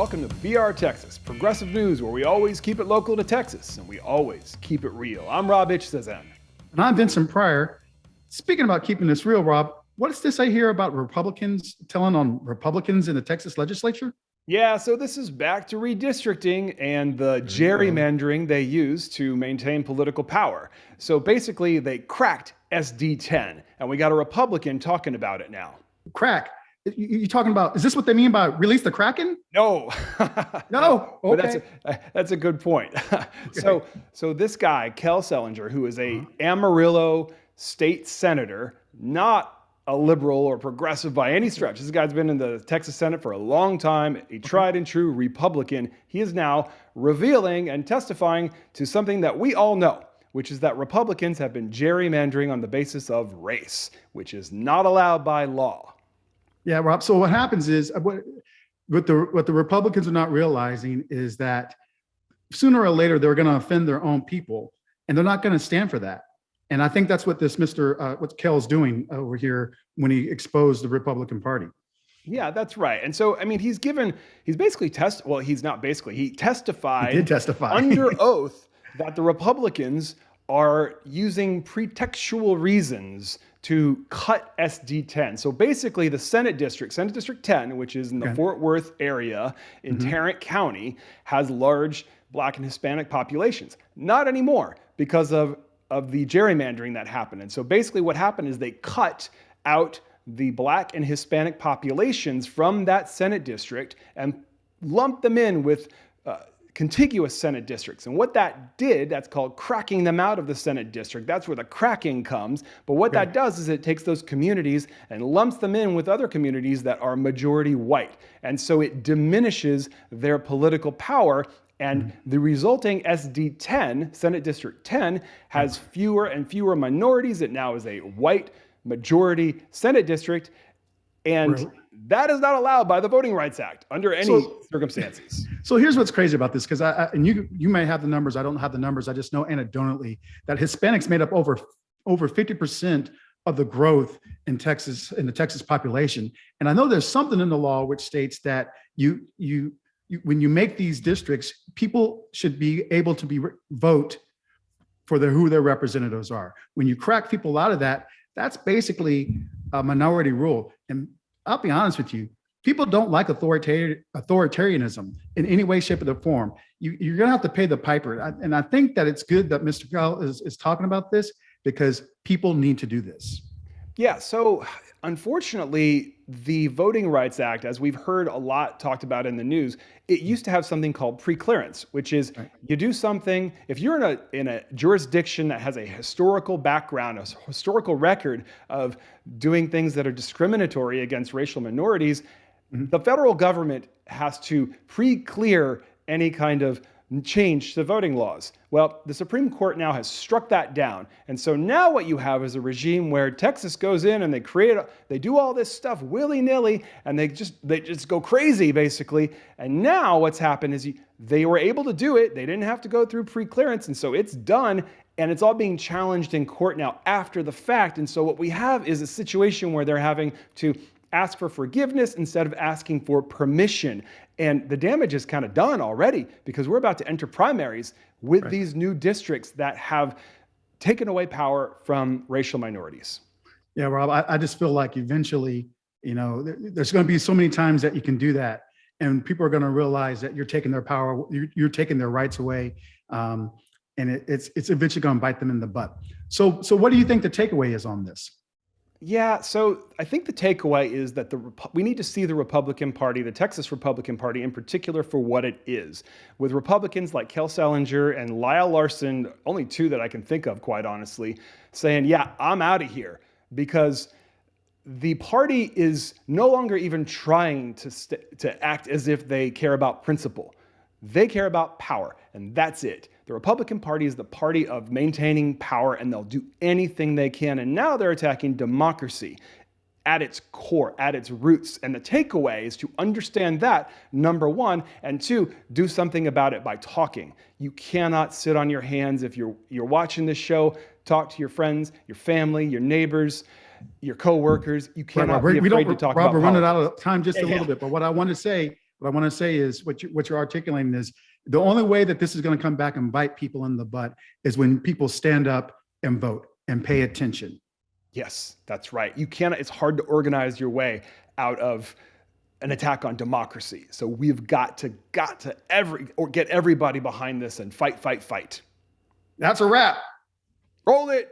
Welcome to BR Texas, progressive news where we always keep it local to Texas and we always keep it real. I'm Rob Cezanne. And I'm Vincent Pryor. Speaking about keeping this real, Rob, what is this I hear about Republicans telling on Republicans in the Texas legislature? Yeah, so this is back to redistricting and the gerrymandering they use to maintain political power. So basically, they cracked SD 10, and we got a Republican talking about it now. Crack. You talking about, is this what they mean by release the Kraken? No. No. Okay. But that's a good point. Okay. So this guy, Kel Seliger, who is a Amarillo state senator, not a liberal or progressive by any stretch. This guy's been in the Texas Senate for a long time, a tried and true Republican. He is now revealing and testifying to something that we all know, which is that Republicans have been gerrymandering on the basis of race, which is not allowed by law. Yeah, Rob. So what happens is what the Republicans are not realizing is that sooner or later they're going to offend their own people, and they're not going to stand for that. And I think that's what this what Kel's doing over here when he exposed the Republican Party. Yeah, that's right. And so, I mean, he testified under oath that the Republicans are using pretextual reasons to cut SD 10. So basically the Senate District 10, which is in the Fort Worth area in Tarrant County, has large Black and Hispanic populations. Not anymore because of the gerrymandering that happened. And so basically what happened is they cut out the Black and Hispanic populations from that Senate district and lumped them in with contiguous Senate districts. And what that did, that's called cracking them out of the Senate district. That's where the cracking comes. But what that does is it takes those communities and lumps them in with other communities that are majority white. And so it diminishes their political power. And the resulting SD 10, Senate District 10, has fewer and fewer minorities. It now is a white majority Senate district. And that is not allowed by the Voting Rights Act under any circumstances. So here's what's crazy about this, because and you may have the numbers. I don't have the numbers. I just know anecdotally that Hispanics made up over 50% of the growth in Texas, in the Texas population. And I know there's something in the law which states that when you make these districts, people should be able to vote for who their representatives are. When you crack people out of that, that's basically a minority rule. And I'll be honest with you, people don't like authoritarianism in any way, shape, or form. You're going to have to pay the piper. And I think that it's good that Mr. Kel is talking about this, because people need to do this. Yeah, so unfortunately, the Voting Rights Act, as we've heard a lot talked about in the news, it used to have something called preclearance, which is you do something, if you're in a jurisdiction that has a historical background, a historical record of doing things that are discriminatory against racial minorities, the federal government has to pre-clear any kind of change to voting laws. Well, the Supreme Court now has struck that down. And so now what you have is a regime where Texas goes in and they do all this stuff willy-nilly, and they just go crazy basically. And now what's happened is they were able to do it. They didn't have to go through pre-clearance. And so it's done, and it's all being challenged in court now after the fact. And so what we have is a situation where they're having to ask for forgiveness instead of asking for permission. And the damage is kind of done already, because we're about to enter primaries with these new districts that have taken away power from racial minorities. Yeah, Rob, I just feel like eventually, there's going to be so many times that you can do that, and people are going to realize that you're taking their power, you're taking their rights away, and it's eventually going to bite them in the butt. So what do you think the takeaway is on this? Yeah, so I think the takeaway is that we need to see the Republican Party, the Texas Republican Party in particular, for what it is. With Republicans like Kel Seliger and Lyle Larson, only two that I can think of, quite honestly, saying, yeah, I'm out of here, because the party is no longer even trying to act as if they care about principle. They care about power, and that's it. The Republican Party is the party of maintaining power, and they'll do anything they can. And now they're attacking democracy at its core, at its roots. And the takeaway is to understand that, number one, and two, do something about it by talking. You cannot sit on your hands. If you're watching this show, talk to your friends, your family, your neighbors, your coworkers. You cannot be afraid to talk about politics. We're running out of time just a little bit. But what I want to say What I want to say is what you're articulating is the only way that this is going to come back and bite people in the butt is when people stand up and vote and pay attention. Yes, that's right. You cannot, it's hard to organize your way out of an attack on democracy. So we've got to get everybody behind this and fight. That's a wrap. Roll it.